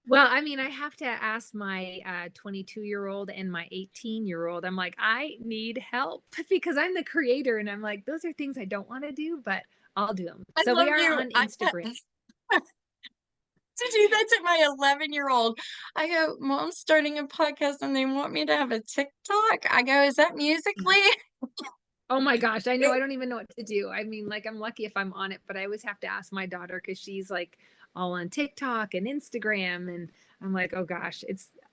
Well, I mean, I have to ask my 22-year-old and my 18-year-old. I'm like, I need help because I'm the creator. And I'm like, those are things I don't want to do, but I'll do them. I So we love are you. on I Instagram. to do that to my 11-year-old. I go, Mom's starting a podcast and they want me to have a TikTok. I go, is that musically? Oh my gosh, I know. I don't even know what to do. I mean, like, I'm lucky if I'm on it, but I always have to ask my daughter because she's like all on TikTok and Instagram. And I'm like, oh gosh,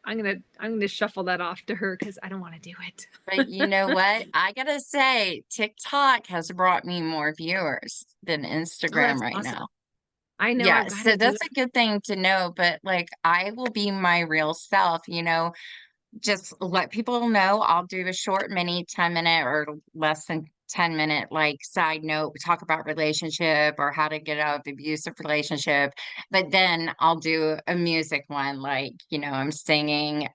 I'm gonna shuffle that off to her because I don't want to do it. But you know what? I gotta say, TikTok has brought me more viewers than Oh, Instagram that's right awesome. now. I know Yeah, I've got to so do that's it. a good thing to know, but like I will be my real self, just let people know I'll do a short mini 10-minute or less than 10-minute like side note, talk about relationship or how to get out of abusive relationship. But then I'll do a music one, like, I'm singing,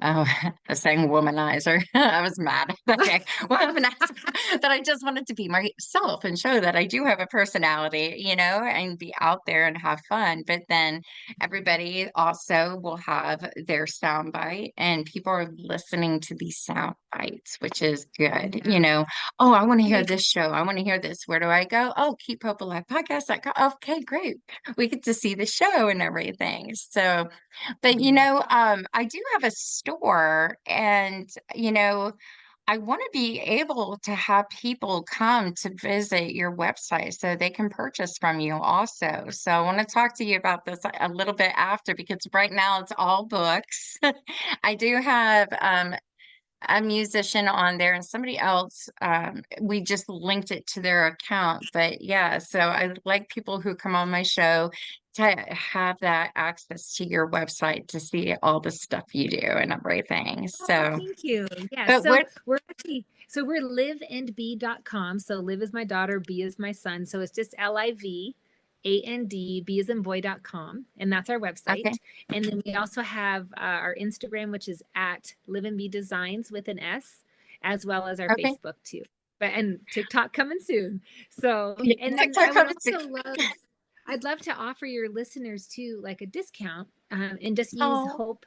oh, I sang Womanizer. I was mad. Okay. Womanizer. But I just wanted to be myself and show that I do have a personality, and be out there and have fun. But then everybody also will have their sound bite, and people are listening to these sound bites, which is good. Yeah. Oh, I want to It hear makes this show. I want to hear this. Where do I go? Oh, Keep Hope Alive podcast.com. Okay, great. We get to see the show and everything. So, but Mhm. I do have a store, and I want to be able to have people come to visit your website so they can purchase from you also. So I want to talk to you about this a little bit after because right now it's all books. I do have a musician on there and somebody else. We just linked it to their account. But yeah, so I like people who come on my show to have that access to your website to see all the stuff you do and everything. Oh, So, thank you. Yeah. but So what we're liveandb.com. So live is my daughter, B is my son. So it's just LIV. andboy.com, and that's our Okay. website. And then we also have our Instagram, which is at Liv B Designs with an S, as well as our Okay. Facebook too. But and TikTok coming soon. So, Yeah, and then TikTok I would comments. also love, I'd love to offer your listeners too, like a discount, and just use Oh, Hope.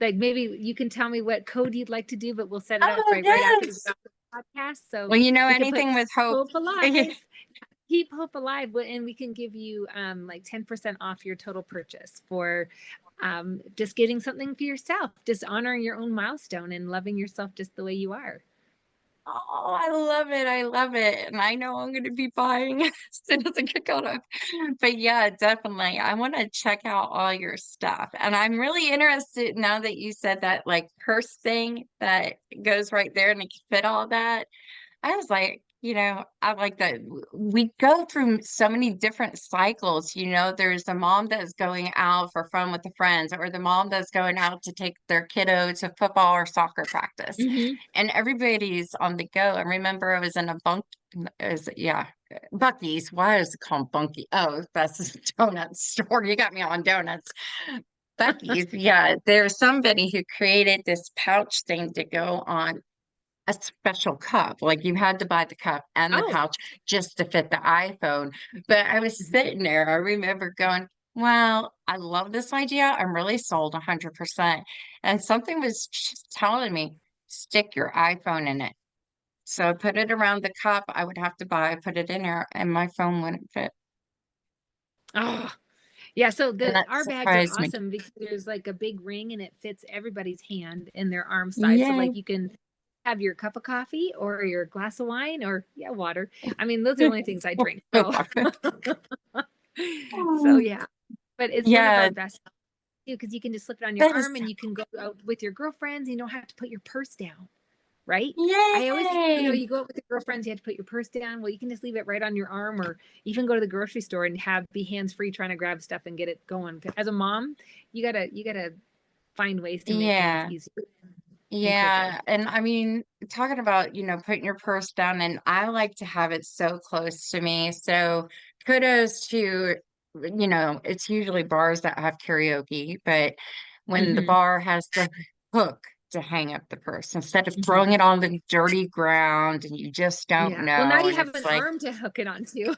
Like maybe you can tell me what code you'd like to do, but we'll set it up oh, right after we yes. get off the podcast. So Well, you know, we can put anything with hope. Hope alive, keep hope alive, and we can give you like 10% off your total purchase for just getting something for yourself, just honoring your own milestone and loving yourself just the way you are. Oh, I love it. I love it. And I know I'm going to be buying as soon as I get caught up. But yeah, definitely. I want to check out all your stuff. And I'm really interested now that you said that like purse thing that goes right there and it can fit all that. I was like, I like that we go through so many different cycles. There's the mom that's going out for fun with the friends, or the mom that's going out to take their kiddo to football or soccer practice. Mm-hmm. And everybody's on the go. I remember I was in a yeah, Bucky's. Why is it called Bunky? Oh, that's a donut store. You got me on donuts. Bucky's, yeah. There's somebody who created this pouch thing to go on a special cup. Like you had to buy the cup and the Oh. pouch just to fit the iPhone. But I was sitting there, I remember going, well, I love this idea. I'm really sold 100%. And something was just telling me, stick your iPhone in it. So I put it around the cup I would have to buy, put it in there, and my phone wouldn't fit. Oh, yeah. So And the that our bags are surprised me. awesome because there's like a big ring and it fits everybody's hand and their arm size. So Yay. like you can have your cup of coffee or your glass of wine or yeah, water. I mean, those are the only things I drink. So so yeah. But it's one of our Yeah, best too because you can just slip it on your that is arm and you can go out with your girlfriends and you don't have to put your purse down. Right? I always think, yay. you go out with your girlfriends, you have to put your purse down. Well, you can just leave it right on your arm or even go to the grocery store and be hands free trying to grab stuff and get it going. As a mom, you gotta find ways to make things Yeah. easier and quicker. Yeah, and I mean, talking about, putting your purse down, and I like to have it so close to me. So kudos to, it's usually bars that have karaoke, but when the Mm-hmm. bar has the hook to hang up the purse, instead of throwing Mm-hmm. it on the dirty ground and you just don't Yeah. Well, now know, you and have it's an like, arm to hook it onto.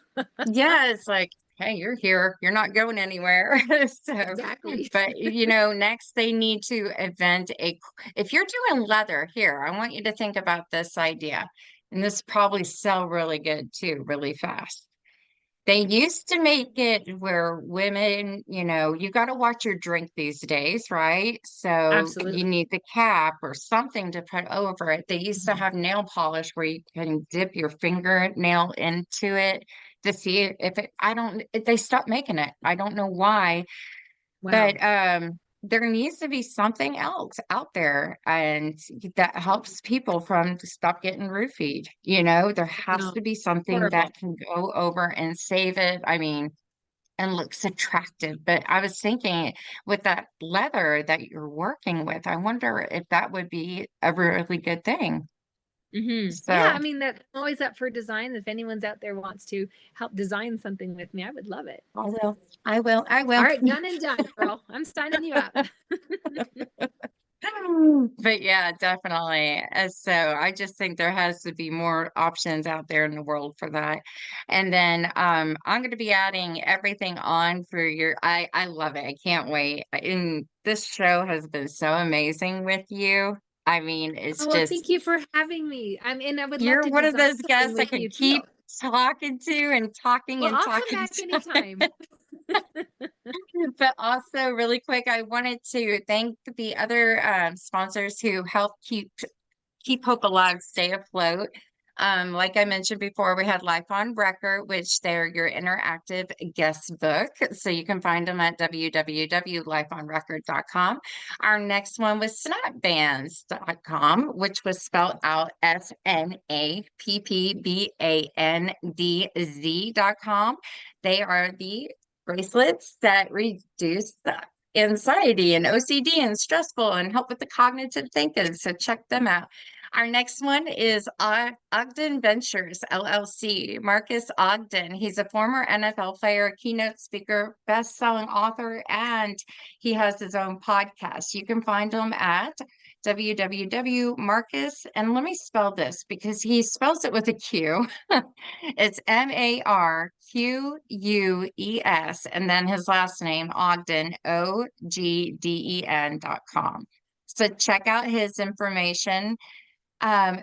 yeah, it's like, hey, you're here. You're not going anywhere. So, Exactly. but next they need to invent if you're doing leather here, I want you to think about this idea. And this probably sell really good too, really fast. They used to make it where women, you got to watch your drink these days, right? So you Absolutely. need the cap or something to put over it. They used to Mhm. have nail polish where you can dip your fingernail into it to see if it, I don't, they stopped making it. I don't know why, Wow. but there needs to be something else out there and that helps people from to stop getting roofied. There has No. to be something Horrible. that can go over and save it. I mean, and looks attractive. But I was thinking with that leather that you're working with, I wonder if that would be a really good thing. Yeah, So I mean that I'm always up for design. If anyone's out there wants to help design something with me, I would love it. I will. I will. I All will. right, done and done, girl. I'm signing you up. But yeah, definitely. So I just think there has to be more options out there in the world for that. And then I'm going to be adding everything on for I love it. I can't wait. And this show has been so amazing with you. I mean, it's Oh, well, just thank you for having me. And I would love you're to one of design those something guests I with could you too. keep talking to and talking Well, and I'll come talking back anytime. But also, really quick, I wanted to thank the other sponsors who help keep hope alive, stay afloat. Like I mentioned before, we had Life on Record, which they're your interactive guest book. So you can find them at www.lifeonrecord.com. Our next one was snapbands.com, which was spelled out snappbbandz.com. They are the bracelets that reduce the anxiety and OCD and stressful and help with the cognitive thinking. So check them out. Our next one is Ogden Ventures LLC. Marcus Ogden. He's a former NFL player, keynote speaker, best-selling author, and he has his own podcast. You can find him at www.marcus, and let me spell this because he spells it with a Q. It's Marquess, and then his last name, Ogden, OGDEN.com. So check out his information.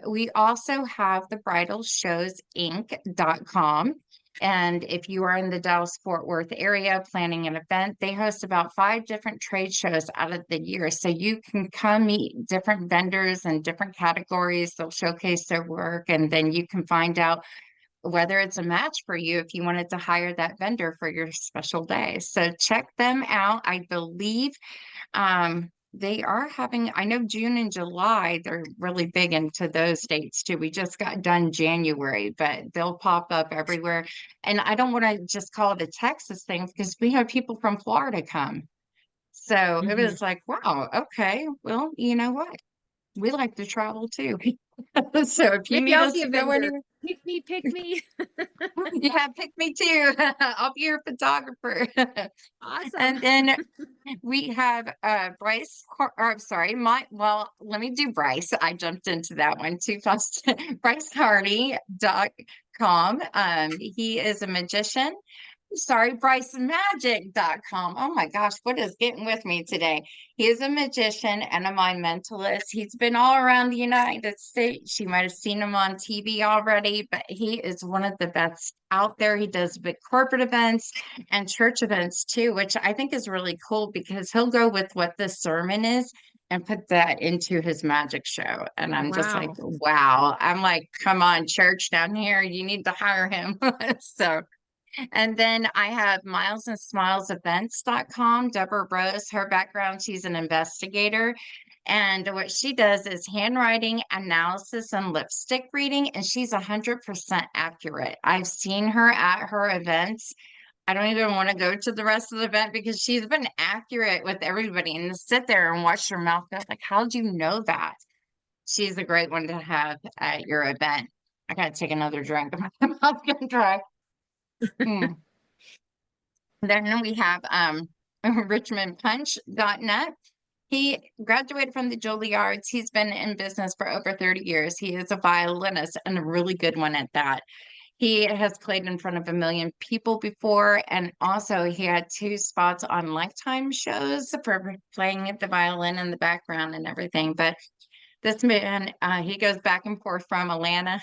We also have the bridalshowsinc.com. And if you are in the Dallas-Fort Worth area planning an event, they host about 5 different trade shows out of the year. So you can come meet different vendors in different categories. They'll showcase their work, and then you can find out whether it's a match for you if you wanted to hire that vendor for your special day. So check them out. I believe they are having, I know June and July, they're really big into those dates too. We just got done January, but they'll pop up everywhere. And I don't want to just call it a Texas thing because we have people from Florida come. So it Mhm. was like, wow, okay, well, you know what? We like to travel too. So if you Maybe need I'll us be a to go vendor. anywhere, Pick me, pick me. yeah, pick me too. I'll be your photographer. Awesome. And then we have Bryce, or I'm sorry, let me do Bryce. I jumped into that one too fast. BryceHardy.com. He is a magician. Sorry, BryceMagic.com. Oh my gosh, what is getting with me today? He is a magician and a mind mentalist. He's been all around the United States. You might have seen him on TV already, but he is one of the best out there. He does big corporate events and church events too, which I think is really cool because he'll go with what the sermon is and put that into his magic show. And I'm just like, Wow. wow. I'm like, come on, church down here, you need to hire him. So and then I have milesandSmilesEvents.com. Deborah Rose, her background, she's an investigator. And what she does is handwriting analysis and lipstick reading, and she's 100% accurate. I've seen her at her events. I don't even want to go to the rest of the event because she's been accurate with everybody and to sit there and watch her mouth go like, how'd you know that? She's a great one to have at your event. I gotta take another drink. My mouth's gonna dry. Mm. Then we have richmondpunch.net. He graduated from the Juilliards. He's been in business for over 30 years. He is a violinist and a really good one at that. He has played in front of 1 million people before, and also he had 2 spots on Lifetime shows for playing the violin in the background and everything. But this man, he goes back and forth from Atlanta,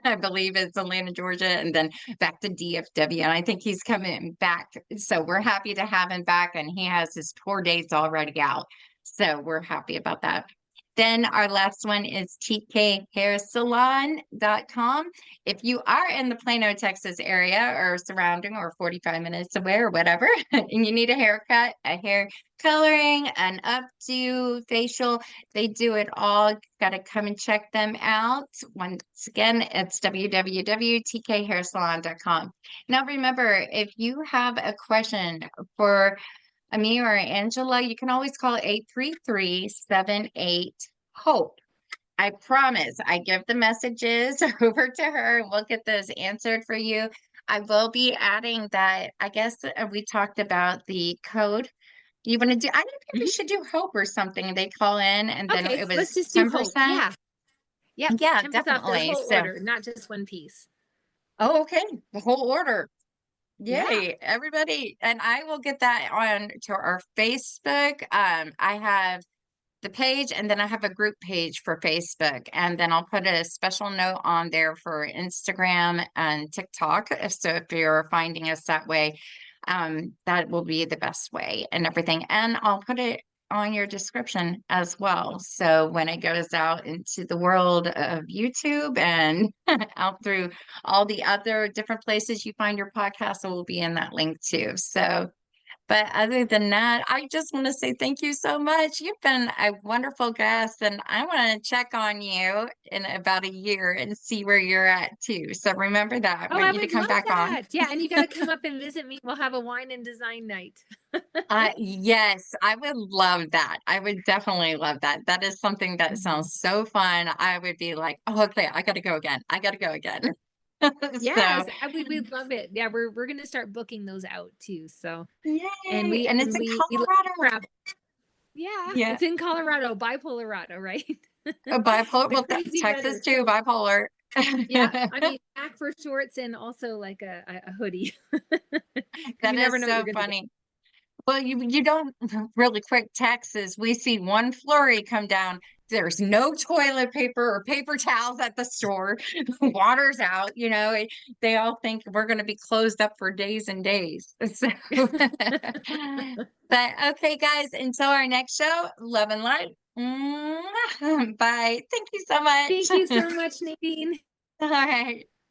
I believe it's Atlanta, Georgia, and then back to DFW. And I think he's coming back. So we're happy to have him back. And he has his tour dates already out. So we're happy about that. Then our last one is tkhairsalon.com. If you are in the Plano, Texas area or surrounding or 45 minutes away or whatever, and you need a haircut, a hair coloring, an updo, facial, they do it all. Got to come and check them out. Once again, it's www.tkhairsalon.com. Now, remember, if you have a question for me or Angela, you can always call 833-78-HOPE. I promise I give the messages over to her and we'll get those answered for you. I will be adding that. I guess we talked about the code. You want to do, I think we Mhm. should do Hope or something. They call in and then Okay, it let's was just do hope. 10%. Yeah. Yep. Yeah, 10% off the definitely. whole So, order, not just one piece. oh, okay. The whole order. Yeah. Yay, everybody. And I will get that on to our Facebook. I have the page and then I have a group page for Facebook and then I'll put a special note on there for Instagram and TikTok. So if you're finding us that way, that will be the best way and everything. And I'll put it on your description as well. So when it goes out into the world of YouTube and out through all the other different places you find your podcast, it will be in that link too. So But other than that, I just want to say thank you so much. You've been a wonderful guest, and I want to check on you in about a year and see where you're at too. So remember that. I Oh, want I you to would come love back on. that. Yeah, and you got to come up and visit me. We'll have a wine and design night. Yes, I would love that. I would definitely love that. That is something that Mhm. sounds so fun. I would be like, oh, okay, I got to go again. I got to go again. So, Yes, we'd love it. Yeah, we're gonna start booking those out too. So, and yay. we And it's and in we love to Colorado. travel. Yeah, Yeah. it's in Colorado, bipolarado, right? A bipolar. The Well, crazy Texas weather. too, So, bipolar. yeah, I mean, back for shorts and also like a hoodie, because That you never is know what you're so gonna get. funny. Well, you don't really quick Texas. We see one flurry come down. There's no toilet paper or paper towels at the store. Water's out, they all think we're going to be closed up for days and days. So, but okay, guys, until our next show, love and light. Mwah. Bye. Thank you so Thank you much. so much, Nadine. All right.